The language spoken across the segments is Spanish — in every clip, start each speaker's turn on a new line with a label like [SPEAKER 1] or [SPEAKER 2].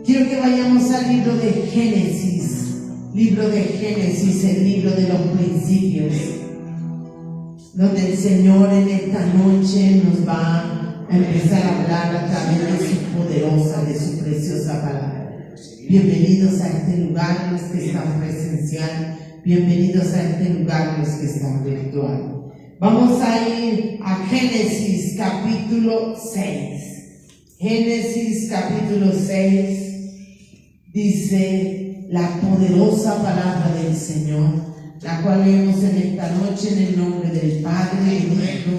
[SPEAKER 1] Quiero que vayamos al libro de Génesis, el libro de los principios, donde el Señor en esta noche nos va a empezar a hablar a través de su poderosa, de su preciosa palabra. Bienvenidos a este lugar los que están presencial, bienvenidos a este lugar los que están virtual. Vamos a ir a Génesis capítulo 6. Génesis capítulo 6 dice la poderosa palabra del Señor, la cual leemos en esta noche en el nombre del Padre, del Hijo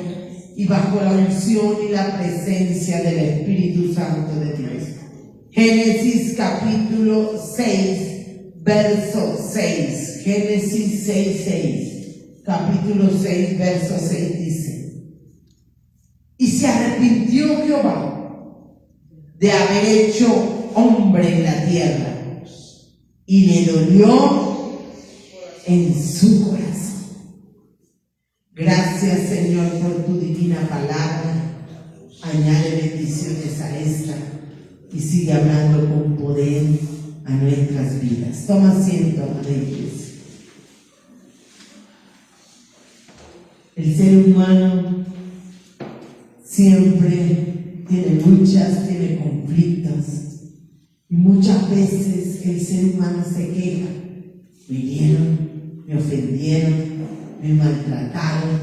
[SPEAKER 1] y bajo la unción y la presencia del Espíritu Santo de Dios. Génesis capítulo 6, verso 6. Génesis 6. Capítulo 6, verso 6 dice: y se arrepintió Jehová de haber hecho hombre en la tierra, y le dolió en su corazón. Gracias, Señor, por tu divina palabra. Añade bendiciones a esta y sigue hablando con poder a nuestras vidas. Toma asiento, amada iglesia. El ser humano siempre tiene luchas, tiene conflictos, y muchas veces el ser humano se queja: me hirieron, me ofendieron, me maltrataron,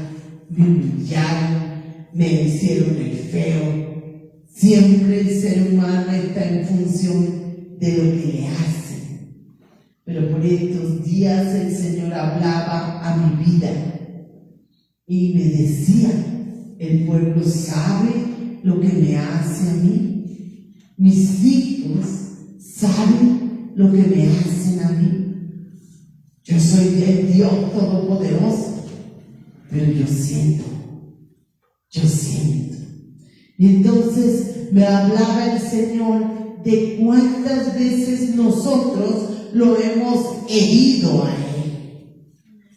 [SPEAKER 1] me humillaron, me hicieron el feo. Siempre el ser humano está en función de lo que le hacen. Pero por estos días el Señor hablaba a mi vida y me decía: el pueblo sabe lo que me hace a mí. Mis hijos saben lo que me hacen a mí. Yo soy el Dios Todopoderoso, pero yo siento. Y entonces me hablaba el Señor de cuántas veces nosotros lo hemos herido a Él,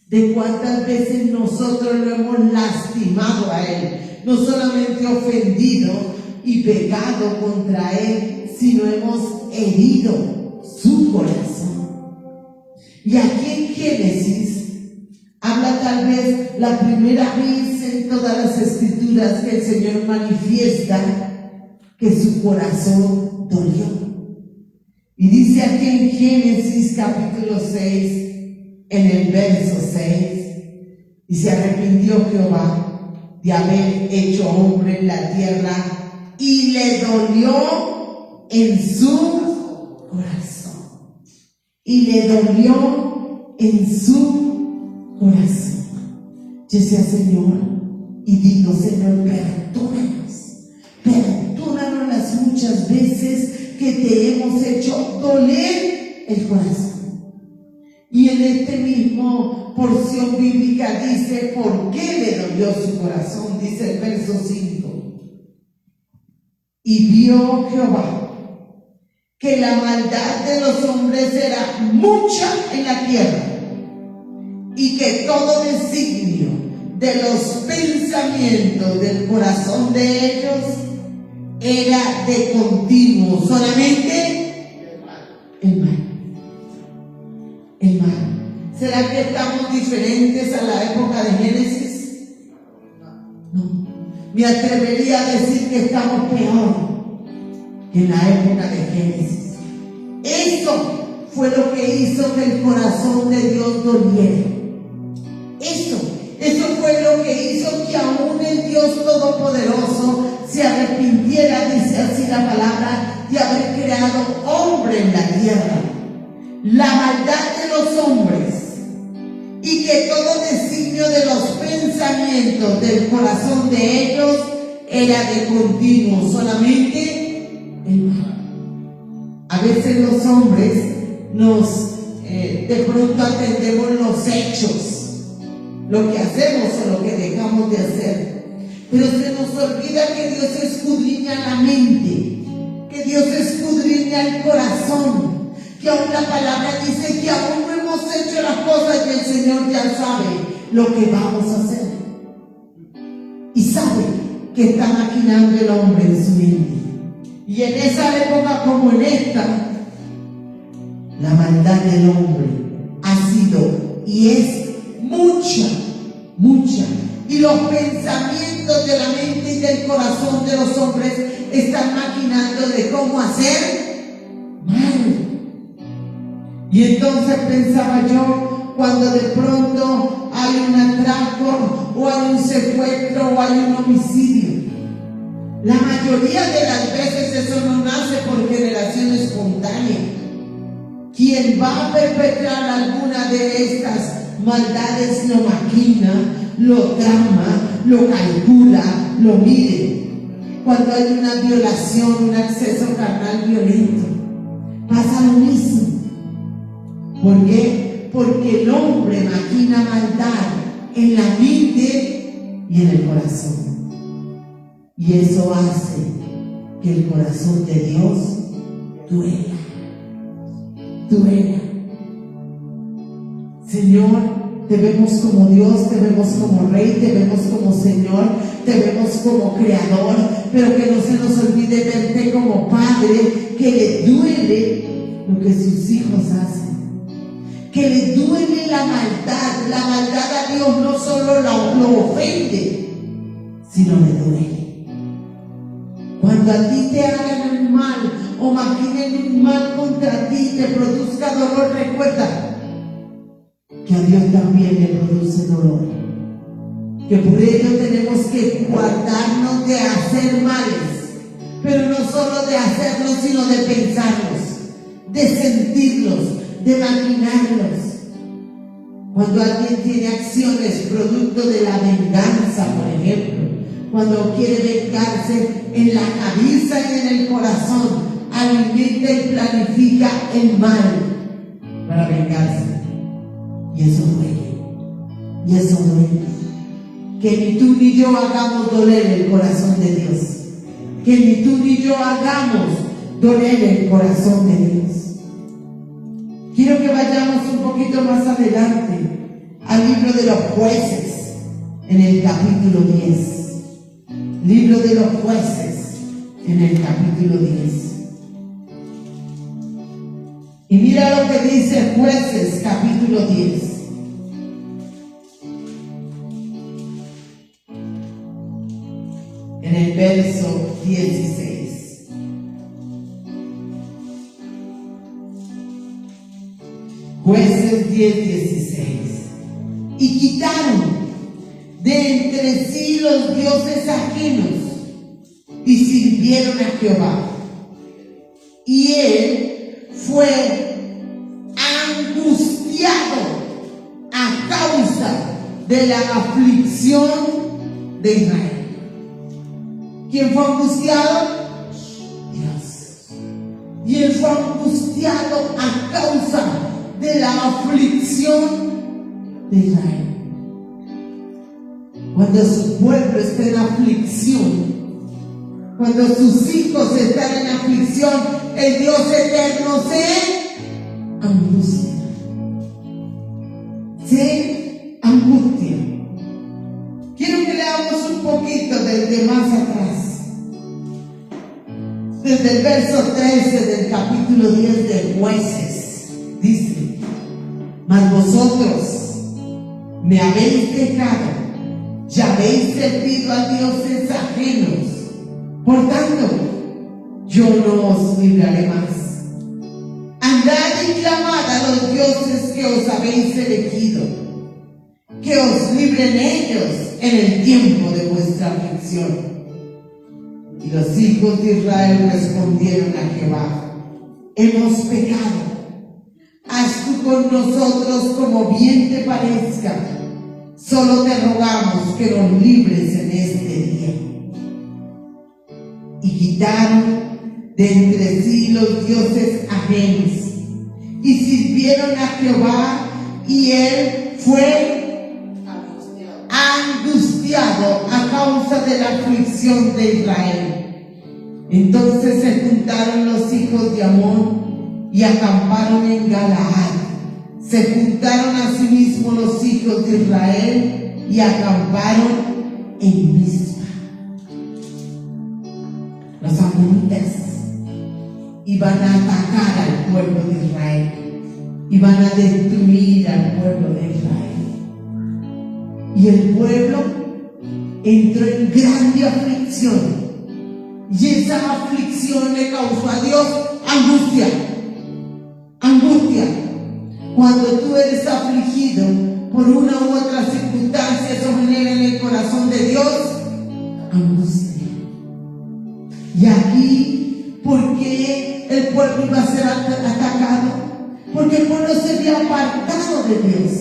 [SPEAKER 1] de cuántas veces nosotros lo hemos lastimado a Él, no solamente ofendido y pecado contra Él, sino hemos herido su corazón. Y aquí en Génesis habla tal vez la primera vez en todas las escrituras que el Señor manifiesta que su corazón dolió. Y dice aquí en Génesis capítulo 6, en el verso 6, y se arrepintió Jehová de haber hecho hombre en la tierra, y le dolió en su corazón. Y le dolió en su corazón. Yo decía: Señor, y digo: Señor, perdónanos las muchas veces que te hemos hecho doler el corazón. Y en este mismo porción bíblica dice por qué le dolió su corazón. Dice el verso 5: y vio Jehová que la maldad de los hombres era mucha en la tierra, y que todo designio de los pensamientos del corazón de ellos era de continuo solamente el mal. ¿Será que estamos diferentes a la época de Génesis? No. Me atrevería a decir que estamos peor que en la época de Génesis. Eso fue lo que hizo que el corazón de Dios doliera. Eso fue lo que hizo que aún el Dios Todopoderoso se arrepintiera, dice así la palabra, de haber creado hombre en la tierra. La maldad de los hombres, y que todo designio de los pensamientos del corazón de ellos era de continuo solamente el mal. A veces los hombres de pronto atendemos los hechos, lo que hacemos o lo que dejamos de hacer, pero se nos olvida que Dios escudriña la mente, que Dios escudriña el corazón, que aún la palabra dice que aún no hemos hecho las cosas y el Señor ya sabe lo que vamos a hacer, y sabe que está maquinando el hombre en su mente. Y en esa época como en esta, La maldad del hombre ha sido y es mucha, mucha. Y los pensamientos de la mente y del corazón de los hombres están maquinando de cómo hacer mal. Y entonces pensaba yo, cuando de pronto hay un atraco o hay un secuestro o hay un homicidio, la mayoría de las veces eso no nace por generación espontánea. Quien va a perpetrar alguna de estas maldades lo maquina, lo trama, lo calcula, lo mide. Cuando hay una violación, un acceso carnal violento, pasa lo mismo. ¿Por qué? Porque el hombre maquina maldad en la mente y en el corazón. Y eso hace que el corazón de Dios duela. Duela. Señor, te vemos como Dios, te vemos como Rey, te vemos como Señor, te vemos como Creador, pero que no se nos olvide verte como Padre, que le duele lo que sus hijos hacen, que le duele la maldad a Dios no solo lo ofende, sino le duele. Cuando a ti te hagan un mal o maquinen un mal contra ti y te produzca dolor, recuerda que a Dios también le produce dolor. Que por ello tenemos que guardarnos de hacer males, pero no solo de hacerlos, sino de pensarlos, de sentirlos, de maquinarlos. Cuando alguien tiene acciones producto de la venganza, por ejemplo, cuando quiere vengarse en la cabeza y en el corazón, alimenta y planifica el mal para vengarse. Y eso duele. Y eso duele. Que ni tú ni yo hagamos doler el corazón de Dios. Que ni tú ni yo hagamos doler el corazón de Dios. Quiero que vayamos un poquito más adelante al libro de los Jueces, en el capítulo 10. Libro de los Jueces, en el capítulo 10. Y mira lo que dice Jueces, capítulo 10. En el verso 16. Jueces 10:16. Y quitaron de entre sí los dioses ajenos y sirvieron a Jehová. Y él fue angustiado a causa de la aflicción de Israel. ¿Quién fue angustiado? Dios. Y él fue angustiado a causa de la aflicción de Israel. Cuando su pueblo está en aflicción, cuando sus hijos están en aflicción, el Dios eterno se angustia. Se angustia. Quiero que leamos un poquito desde más atrás. Desde el verso 13 del capítulo 10 de Jueces. Dice: mas vosotros me habéis dejado y habéis servido a dioses ajenos. Por tanto, yo no os libraré más. Andad y clamad a los dioses que os habéis elegido, que os libren ellos en el tiempo de vuestra aflicción. Y los hijos de Israel respondieron a Jehová: hemos pecado. Haz tú con nosotros como bien te parezca. Solo te rogamos que nos libres en este día. Y quitaron de entre sí los dioses ajenos y sirvieron a Jehová, y él fue angustiado a causa de la aflicción de Israel. Entonces se juntaron los hijos de Amón y acamparon en Galaad. Se juntaron asimismo los hijos de Israel y acamparon en Mizpa. Los amonitas iban a atacar al pueblo de Israel. y van a destruir al pueblo de Israel. Y el pueblo entró en grande aflicción, y esa aflicción le causó a Dios angustia. Angustia. Cuando tú eres afligido por una u otra circunstancia, eso genera en el corazón de Dios angustia. Y aquí, ¿por qué el pueblo iba a ser atacado? Porque el pueblo se había apartado de Dios,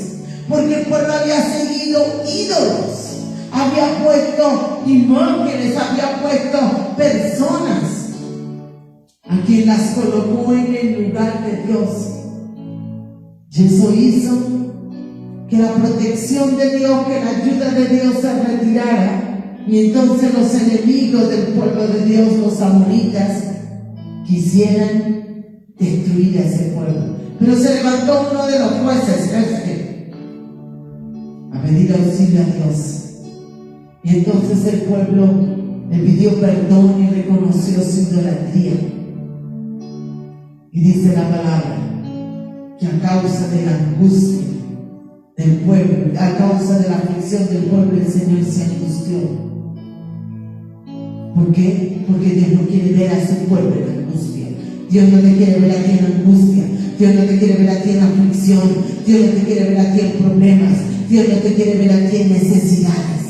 [SPEAKER 1] porque el pueblo había seguido ídolos, había puesto imágenes, había puesto personas a quien las colocó en el lugar de Dios. Y eso hizo que la protección de Dios, que la ayuda de Dios se retirara. Y entonces los enemigos del pueblo de Dios, los amonitas, quisieran destruir a ese pueblo. Pero se levantó uno de los jueces, a pedir auxilio a Dios. Y entonces el pueblo le pidió perdón y reconoció su idolatría. Y dice la palabra que a causa de la angustia del pueblo, a causa de la aflicción del pueblo, el Señor se angustió. ¿Por qué? Porque Dios no quiere ver a su pueblo en angustia. Dios no te quiere ver a ti en angustia. Dios no te quiere ver a ti en aflicción. Dios no te quiere ver a ti en problemas. Dios no te quiere ver a ti en necesidades.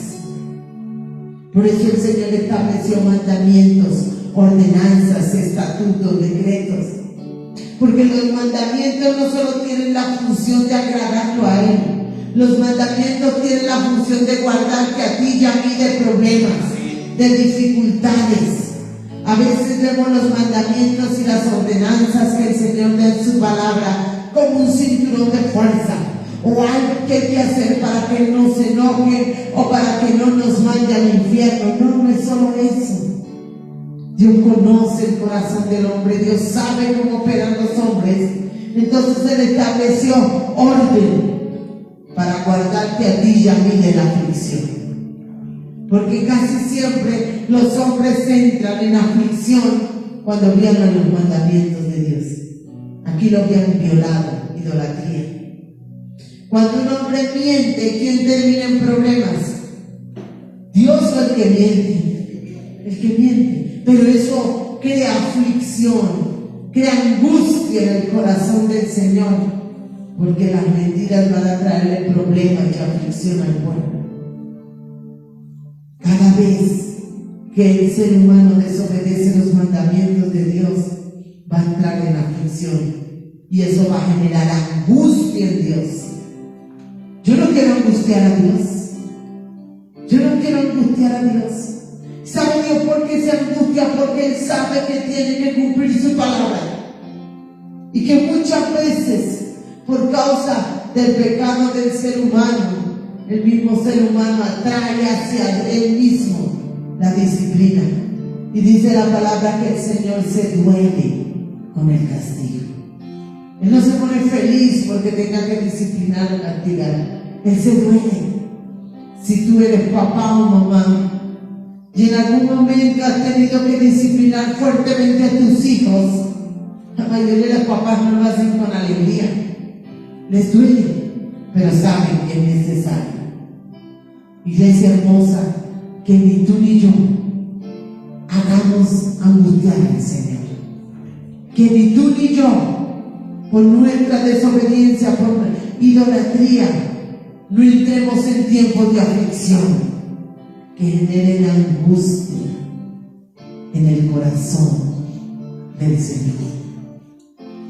[SPEAKER 1] Por eso el Señor estableció mandamientos, ordenanzas, estatutos, decretos. Porque los mandamientos no solo tienen la función de agradarlo a Él. Los mandamientos tienen la función de guardarte a ti y a mí de problemas, de dificultades. A veces vemos los mandamientos y las ordenanzas que el Señor da en su palabra como un cinturón de fuerza, o algo que hay que hacer para que Él no se enoje o para que no nos mande al infierno. No, no es solo eso. Dios conoce el corazón del hombre, Dios sabe cómo operan los hombres. Entonces Él estableció orden para guardarte a ti y a mí de la aflicción. Porque casi siempre los hombres entran en aflicción cuando violan los mandamientos de Dios. Aquí lo habían violado, idolatría. Cuando un hombre miente, ¿quién termina en problemas? Dios o el que miente. El que miente. Pero eso crea aflicción, crea angustia en el corazón del Señor, porque las mentiras van a traerle problemas y aflicción al pueblo. Cada vez que el ser humano desobedece los mandamientos de Dios, va a entrar en aflicción, y eso va a generar angustia en Dios. Yo no quiero angustiar a Dios. Yo no quiero angustiar a Dios. ¿Sabe Dios por qué se angustia? Porque Él sabe que tiene que cumplir su palabra. Y que muchas veces, por causa del pecado del ser humano, el mismo ser humano atrae hacia él mismo la disciplina. Y dice la palabra que el Señor se duele con el castigo. Él no se pone feliz porque tenga que disciplinar o castigar. Él se duele. Si tú eres papá o mamá y en algún momento has tenido que disciplinar fuertemente a tus hijos, la mayoría de los papás no lo hacen con alegría. Les duele, pero saben que es necesario. Iglesia hermosa, que ni tú ni yo hagamos angustiar al Señor. Que ni tú ni yo, por nuestra desobediencia, por idolatría, no entremos en tiempos de aflicción que generen angustia en el corazón del Señor.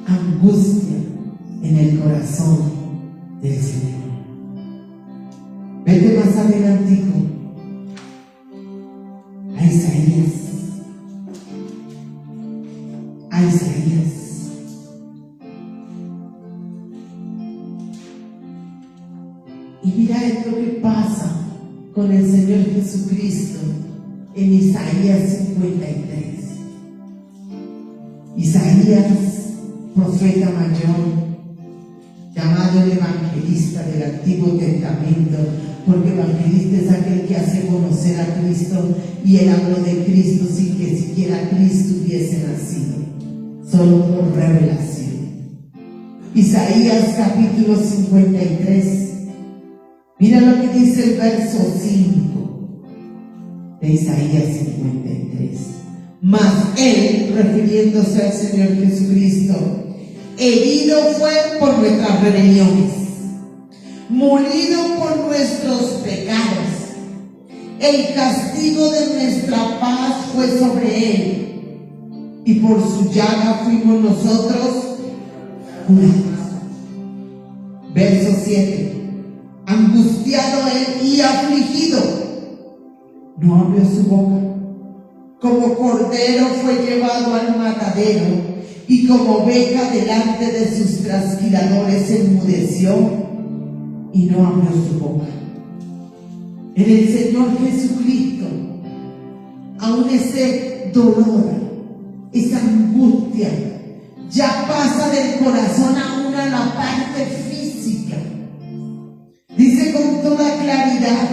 [SPEAKER 1] Angustia en el corazón del Señor. Vete más adelantico a Isaías. A Isaías. Y mira esto que pasa con el Señor Jesucristo en Isaías 53. Isaías, profeta mayor, llamado el evangelista del Antiguo Testamento, porque evangelista es aquel que hace conocer a Cristo, y él habló de Cristo sin que siquiera Cristo hubiese nacido, solo por revelación. Isaías capítulo 53. Mira lo que dice el verso 5 de Isaías 53. Mas Él, refiriéndose al Señor Jesucristo, herido fue por nuestras rebeliones, molido por nuestros pecados. El castigo de nuestra paz fue sobre Él, y por su llaga fuimos nosotros curados. Verso 7. Angustiado Él y afligido, no abrió su boca. Como cordero fue llevado al matadero, y como oveja delante de sus trasquiladores enmudeció y no abrió su boca. En el Señor Jesucristo, aún ese dolor, esa angustia, ya pasa del corazón aún a la parte física. Dice con toda claridad: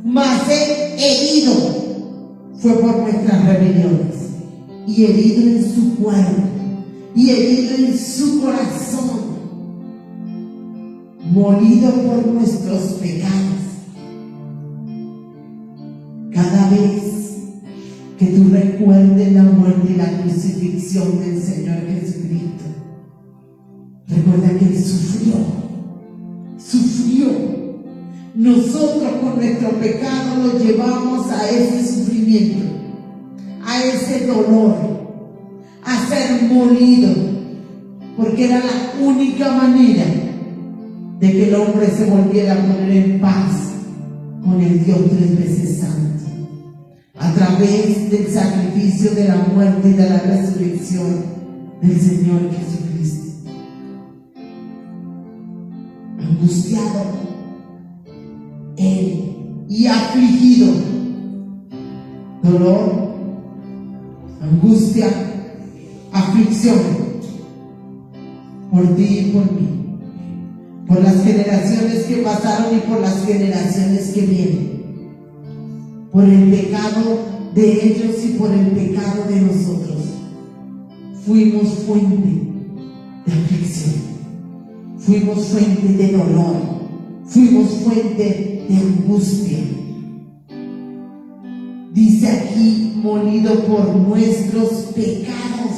[SPEAKER 1] mas Él herido fue por nuestras rebeliones, y herido en su cuerpo, y herido en su corazón, molido por nuestros pecados. Cada vez que tú recuerdes la muerte y la crucifixión del Señor Jesucristo, recuerda que Él sufrió. Nosotros con nuestro pecado lo llevamos a ese sufrimiento, a ese dolor, a ser molido, porque era la única manera de que el hombre se volviera a poner en paz con el Dios 3 veces santo, a través del sacrificio de la muerte y de la resurrección del Señor Jesucristo. Angustiado Él y afligido, dolor, angustia, aflicción, por ti y por mí, por las generaciones que pasaron y por las generaciones que vienen, por el pecado de ellos y por el pecado de nosotros. Fuimos fuente de aflicción, fuimos fuente de dolor, fuimos fuente de angustia. Dice aquí: molido por nuestros pecados.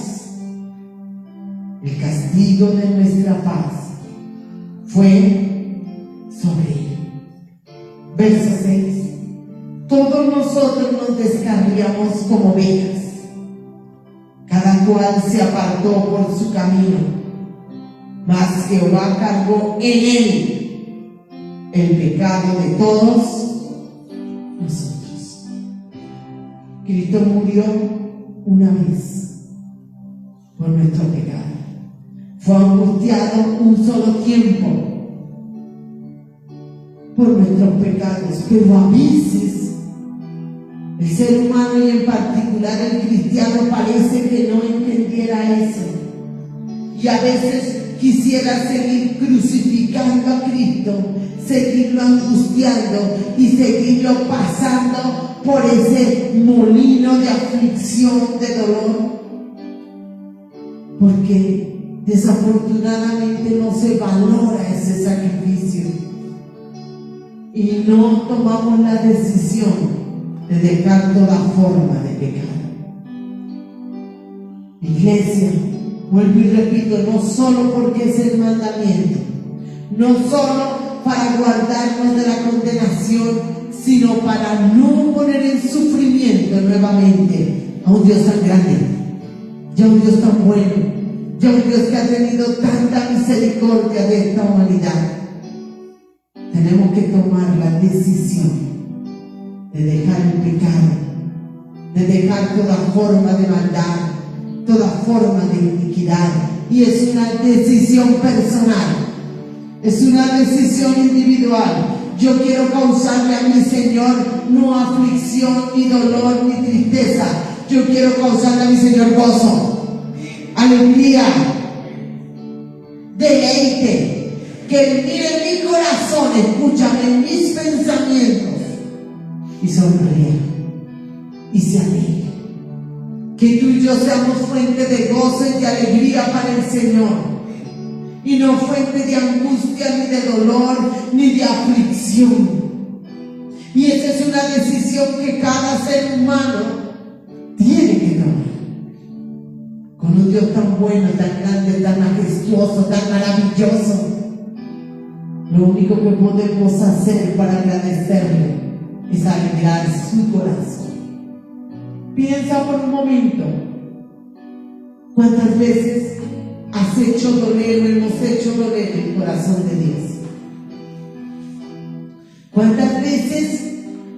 [SPEAKER 1] El castigo de nuestra paz fue sobre Él. Verso 6. Todos nosotros nos descarriamos como ovejas, cada cual se apartó por su camino, mas Jehová cargó en Él el pecado de todos nosotros. Cristo murió una vez por nuestro pecado. Fue angustiado un solo tiempo por nuestros pecados, pero a veces el ser humano, y en particular el cristiano, parece que no entendiera eso, y a veces quisiera seguir crucificando a Cristo, seguirlo angustiando y seguirlo pasando por ese molino de aflicción, de dolor, porque desafortunadamente no se valora ese sacrificio y no tomamos la decisión de dejar toda forma de pecado. Iglesia, vuelvo y repito, no solo porque es el mandamiento, no solo para guardarnos de la condenación, sino para no poner en sufrimiento nuevamente a un Dios tan grande, ya un Dios tan bueno, ya un Dios que ha tenido tanta misericordia de esta humanidad. Tenemos que tomar la decisión de dejar el pecado, de dejar toda forma de maldad, toda forma de iniquidad, y es una decisión personal, es una decisión individual. Yo quiero causarle a mi Señor no aflicción, ni dolor, ni tristeza. Yo quiero causarle a mi Señor gozo, alegría, deleite, que Él mire mi corazón, escúchame, mis pensamientos, y sonríe y se alegre. Que tú y yo seamos fuente de gozo y de alegría para el Señor. y no fuente de angustia, ni de dolor, ni de aflicción. Y esa es una decisión que cada ser humano tiene que tomar. Con un Dios tan bueno, tan grande, tan majestuoso, tan maravilloso, lo único que podemos hacer para agradecerle es alegrar su corazón. Piensa por un momento, ¿cuántas veces has hecho doler o hemos hecho doler el corazón de Dios? ¿Cuántas veces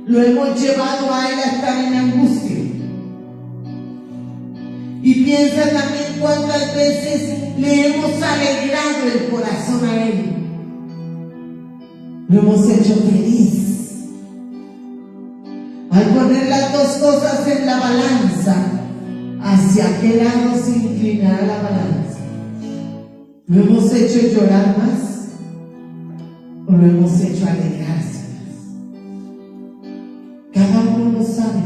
[SPEAKER 1] lo hemos llevado a Él a estar en angustia? Y piensa también cuántas veces le hemos alegrado el corazón a Él. Lo hemos hecho feliz. Al poner las dos cosas en la balanza, ¿hacia qué lado se inclinará la balanza? ¿Lo hemos hecho llorar más o lo hemos hecho alegrarse más? Cada uno lo sabe.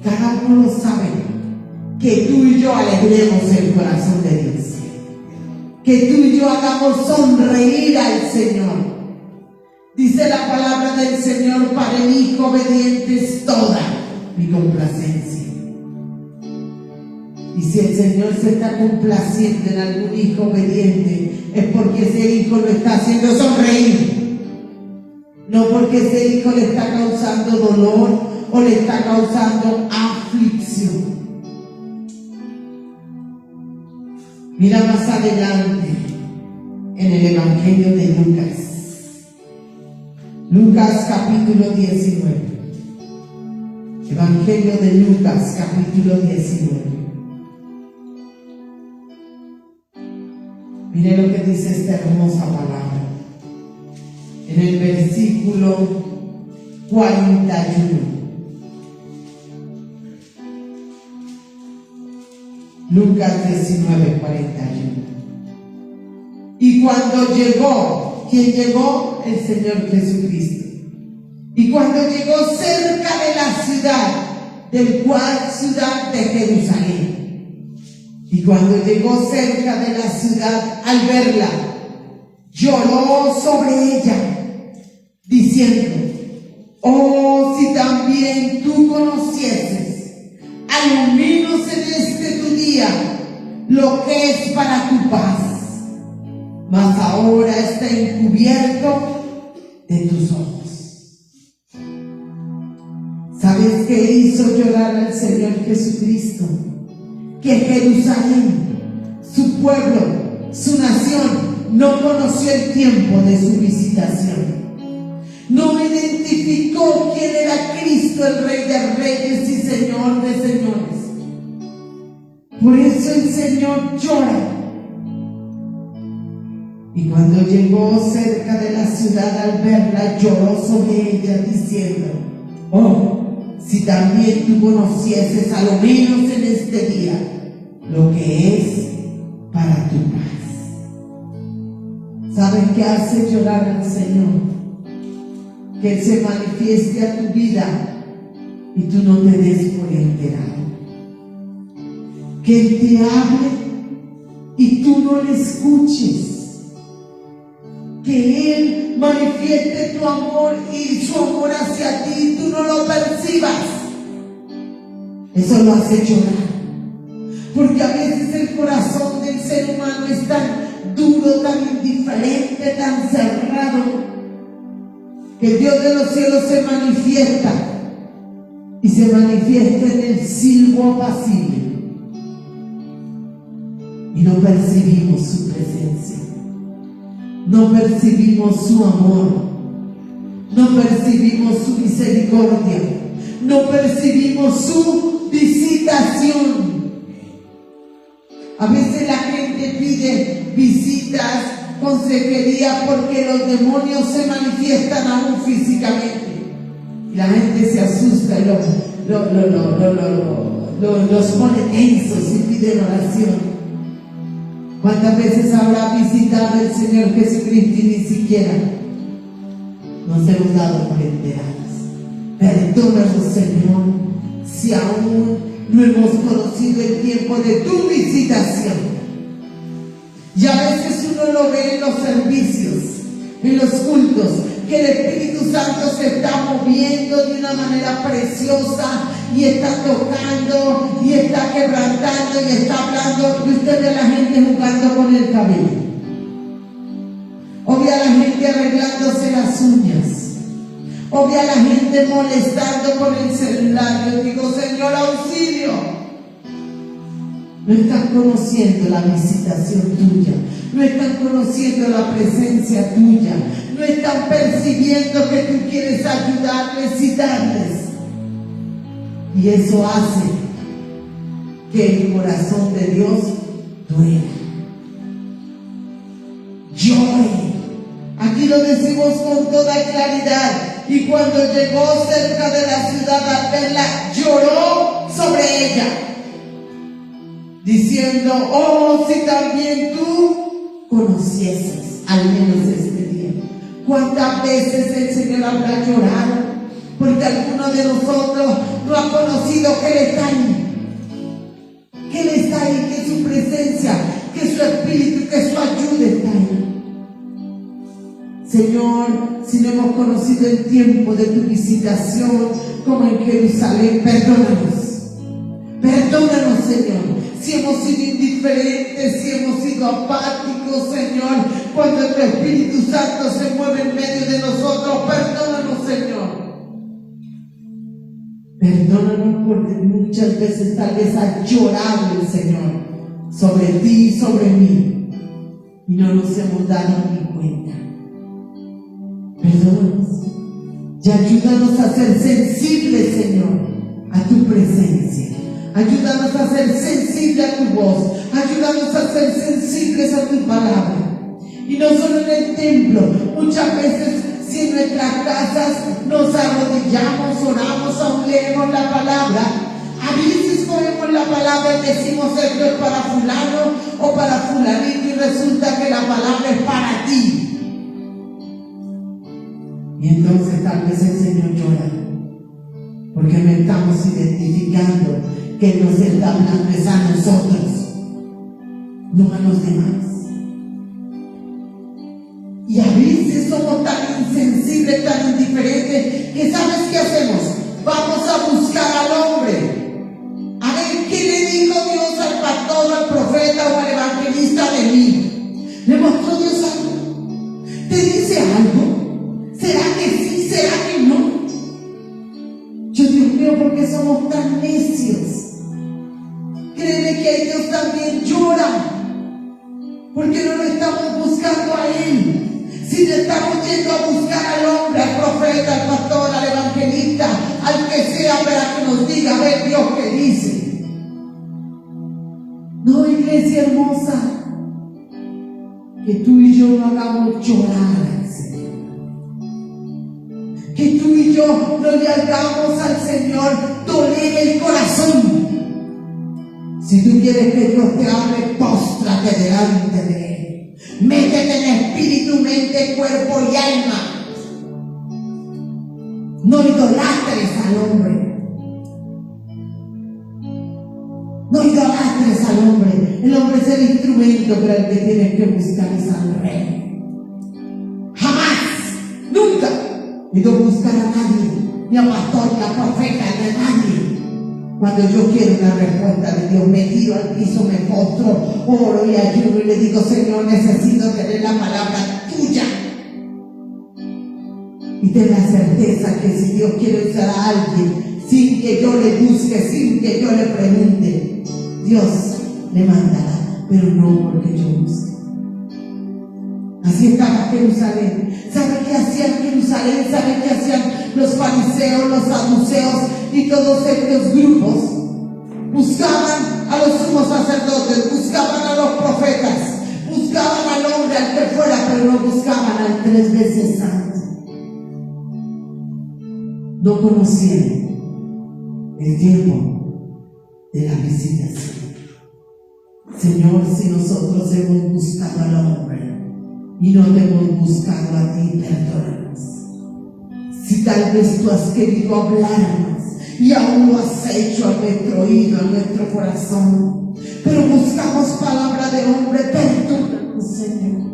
[SPEAKER 1] Cada uno lo sabe. Que tú y yo alegremos el corazón de Dios. Que tú y yo hagamos sonreír al Señor. Dice la palabra del Señor: para el hijo obediente es toda mi complacencia. Y si el Señor se está complaciendo en algún hijo obediente, es porque ese hijo lo está haciendo sonreír, no porque ese hijo le está causando dolor o le está causando aflicción. Mira más adelante en el Evangelio de Lucas. Lucas capítulo 19. Evangelio de Lucas capítulo 19. Mire lo que dice esta hermosa palabra. En el versículo 41. Lucas 19, 41. Y cuando llegó, ¿quién llegó? El Señor Jesucristo. Y cuando llegó cerca de la ciudad, del cual ciudad de Jerusalén. Y cuando llegó cerca de la ciudad, al verla, lloró sobre ella, diciendo: oh, si también tú conocieses, al menos en este tu día, lo que es para tu paz, mas ahora está encubierto de tus ojos. ¿Sabes qué hizo llorar al Señor Jesucristo? Que Jerusalén, su pueblo, su nación, no conoció el tiempo de su visitación. No identificó quién era Cristo, el Rey de Reyes y Señor de Señores. Por eso el Señor llora. Y cuando llegó cerca de la ciudad, al verla, lloró sobre ella, diciendo: oh, si también tú conocieses, a lo menos en este día, lo que es para tu paz. ¿Sabes qué hace llorar al Señor? Que Él se manifieste a tu vida y tú no te des por enterado. Que Él te hable y tú no le escuches. Que Él manifieste tu amor y su amor hacia ti y tú no lo percibas. Eso lo hace llorar. Porque a veces el corazón del ser humano es tan duro, tan indiferente, tan cerrado, que el Dios de los cielos se manifiesta y se manifiesta en el silbo apacible y no percibimos su presencia, no percibimos su amor, no percibimos su misericordia, no percibimos su visitación. A veces la gente pide visitas, consejería, porque los demonios se manifiestan aún físicamente. Y la gente se asusta y los pone tensos y piden oración. ¿Cuántas veces habrá visitado el Señor Jesucristo y ni siquiera nos hemos dado por enterados? Perdónanos, Señor, si aún no hemos conocido el tiempo de tu visitación. Y a veces uno lo ve en los servicios, en los cultos, que el Espíritu Santo se está moviendo de una manera preciosa y está tocando y está quebrantando y está hablando, y usted ve a la gente jugando con el cabello, o ve a la gente arreglándose las uñas, o ve a la gente molestando con el celular. Yo digo, Señor, auxilio. No están conociendo la visitación tuya, no están conociendo la presencia tuya, no están percibiendo que tú quieres ayudarles y darles. Y eso hace que el corazón de Dios duela, llore. Aquí lo decimos con toda claridad. Y cuando llegó cerca de la ciudad al verla, lloró sobre ella, diciendo, oh, si también tú conocieses al menos este día. ¿Cuántas veces el Señor habrá llorado? Porque alguno de nosotros no ha conocido que Él está ahí. Que Él está ahí, que su presencia, que su espíritu, que su ayuda está ahí. Señor, si no hemos conocido el tiempo de tu visitación como en Jerusalén, perdónanos. Perdónanos, Señor. Si hemos sido indiferentes, si hemos sido apáticos, Señor, cuando tu Espíritu Santo se mueve en medio de nosotros, perdónanos, Señor. Perdónanos porque muchas veces tal vez ha llorado el Señor sobre ti y sobre mí y no nos hemos dado ni cuenta. Perdónanos y ayúdanos a ser sensibles, Señor, a tu presencia. Ayúdanos a ser sensibles a tu voz. Ayúdanos a ser sensibles a tu palabra. Y no solo en el templo, muchas veces si en nuestras casas nos arrodillamos, oramos, aún leemos la palabra, a veces cogemos la palabra y decimos esto es para fulano o para fulanito y resulta que la palabra es para ti. Y entonces tal vez el Señor llora porque no estamos identificando que Él nos está hablando es a nosotros, no a los demás. Y a veces somos tan insensibles, tan indiferentes, que ¿sabes qué hacemos? Vamos a buscar al hombre. A ver, ¿qué le dijo Dios al pastor, al profeta o al evangelista de mí? ¿Le mostró Dios algo? ¿Te dice algo? ¿Será que sí? ¿Será que no? Yo Dios mío, ¿por qué somos tan necios? Créeme que ellos también lloran, porque no lo estamos buscando a Él. Si le estamos yendo a buscar al hombre, al profeta, al pastor, al evangelista, al que sea, para que nos diga, a ver Dios qué dice. No, iglesia hermosa, que tú y yo no hagamos llorar al Señor. Que tú y yo no le hagamos al Señor doler el corazón. Si tú quieres que Dios te hable, póstrate delante de Él. Métete en espíritu, mente, cuerpo y alma. No idolatres al hombre. No idolatres al hombre. El hombre es el instrumento, pero el que tienes que buscar es al Rey. Jamás, nunca he ido a buscar a nadie, ni a pastor, ni a profeta, ni a nadie. Cuando yo quiero una respuesta de Dios, me tiro al piso, me postro, oro y ayuno y le digo, Señor, necesito tener la palabra tuya. Y ten la certeza que si Dios quiere usar a alguien, sin que yo le busque, sin que yo le pregunte, Dios le mandará, pero no porque yo busque. Así estaba Jerusalén. ¿Sabe qué hacían Jerusalén? ¿Sabe qué hacían los fariseos, los saduceos y todos estos grupos? Buscaban a los sumos sacerdotes, buscaban a los profetas, buscaban al hombre, al que fuera, pero no buscaban al 3 veces santo. No conocían el tiempo de la visitación. Señor, si nosotros hemos buscado al hombre y no te hemos buscado a ti, perdónanos. Si tal vez tú has querido hablarnos y aún lo has hecho a nuestro oído, a nuestro corazón, pero buscamos palabra de hombre, perdónanos. Señor.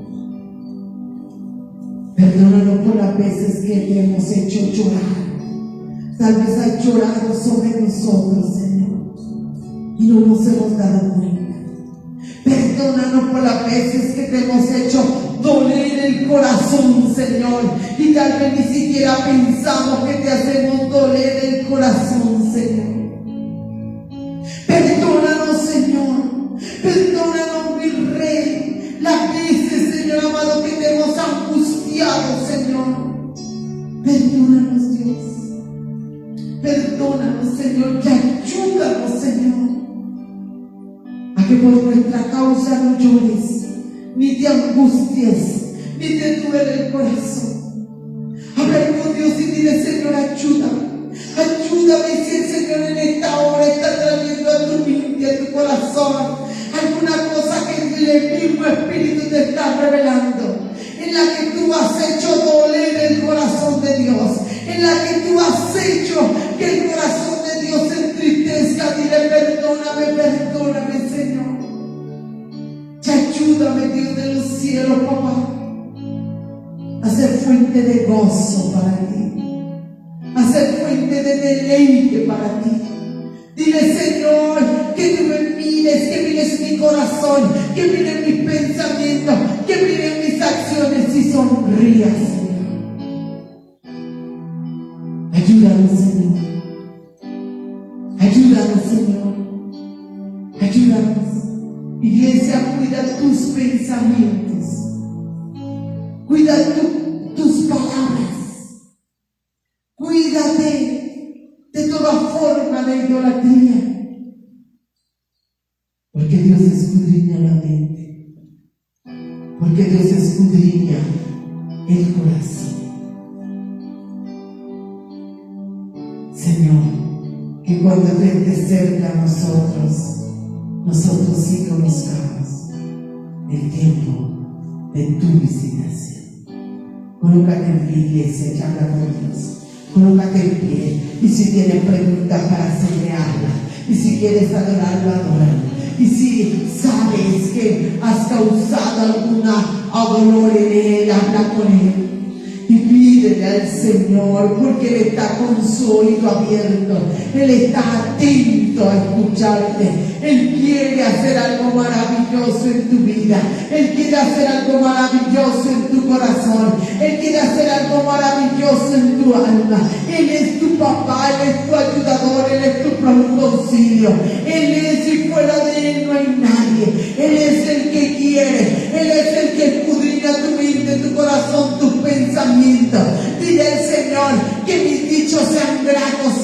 [SPEAKER 1] Perdónanos por las veces que te hemos hecho llorar. Tal vez has llorado sobre nosotros, Señor, y no nos hemos dado cuenta. Perdónanos por las veces que te hemos hecho doler el corazón, Señor, y tal vez ni siquiera pensamos que te hacemos doler el corazón, Señor. Perdónanos, Señor. Perdónanos, mi Rey, las veces, Señor amado, que te hemos angustiado, Señor. Perdónanos, Dios. Perdónanos, Señor, y ayúdanos, Señor, a que por nuestra causa no llores, ni te angusties, ni te duele el corazón. Habla con Dios y dile: Señor, ayúdame. Ayúdame. Si el Señor en esta hora está trayendo a tu mente, a tu corazón, alguna cosa que el mismo Espíritu te está revelando, en la que tú has hecho doler el corazón de Dios, en la que tú has hecho que el corazón de Dios se entristezca, dile: perdóname, Señor. Y ayúdame, Dios de los cielos, papá, a ser fuente de gozo para ti, a ser fuente de deleite para ti. Dile: Señor, que tú me mires, que mires mi corazón, que mires mis pensamientos, que mires mis acciones y sonrías, Señor. Ayúdanos, Señor. Ayúdanos, Señor. Ayúdanos. Iglesia, cuida tus pensamientos. Cuida tus palabras. Cuídate de toda forma de idolatría. Porque Dios escudriña la mente. Porque Dios escudriña el corazón. Señor, que cuando tú estés cerca a nosotros sí conozcamos el tiempo de tu visitación. Colócate en pie, iglesia, y habla con Dios. Colócate en pie. Y si tienes preguntas para hacerle, habla. Y si quieres adorarlo, adóralo. Y si sabes que has causado alguna dolor en él, habla con él. Y pídele al Señor, porque Él está con su oído abierto. Él está atento a escucharte. Él quiere hacer algo maravilloso en tu vida. Él quiere hacer algo maravilloso en tu corazón. Él quiere hacer algo maravilloso en tu alma. Él es tu papá, Él es tu ayudador, Él es tu pronto auxilio. Él es, y fuera de Él no hay nadie. Él es el que quiere. Él es el que escudriña tu mente, tu corazón, tus pensamientos. Dile al Señor: que mis dichos sean gratos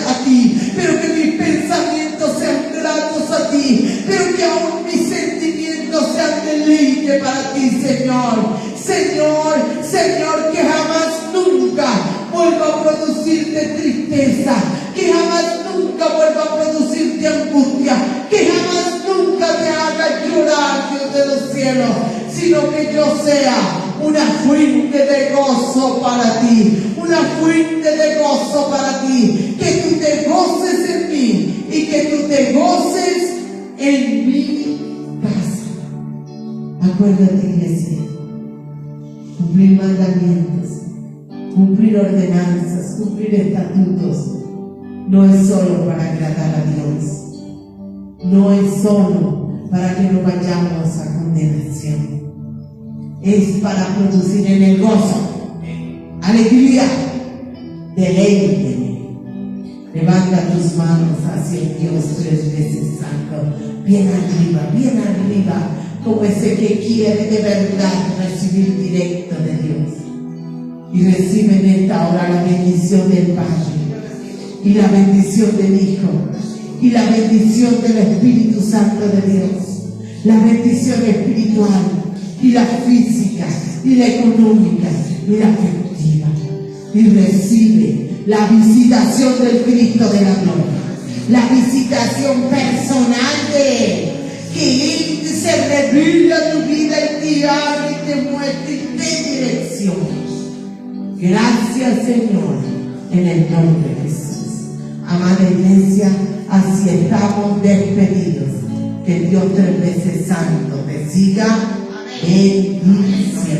[SPEAKER 1] a ti, pero que mis pensamientos sean gratos a ti, pero que aún mis sentimientos sean deleite para ti, Señor. Señor, que jamás nunca vuelva a producirte tristeza, que jamás nunca vuelva a producirte angustia, que jamás nunca te haga llorar, Dios de los cielos, sino que yo sea una fuente de gozo para ti, una fuente de gozo para ti, que tú te goces en mí y que tú te goces en mi casa. Acuérdate, iglesia, cumplir mandamientos, cumplir ordenanzas, cumplir estatutos, no es solo para agradar a Dios, no es solo para que no vayamos a condenación. Es para producir en el gozo, alegría, deleite. Levanta tus manos hacia el Dios 3 veces santo, bien arriba, como ese que quiere de verdad recibir directo de Dios. Y recibe en esta hora la bendición del Padre, y la bendición del Hijo, y la bendición del Espíritu Santo de Dios, la bendición espiritual, y la física, y la económica, y la afectiva. Y recibe la visitación del Cristo de la gloria, la visitación personal de Él, que Él se revela a tu vida y te habla y te muestra y te dirección. Gracias, Señor, en el nombre de Jesús. Amada iglesia, así estamos despedidos. Que Dios 3 veces santo te siga bendice.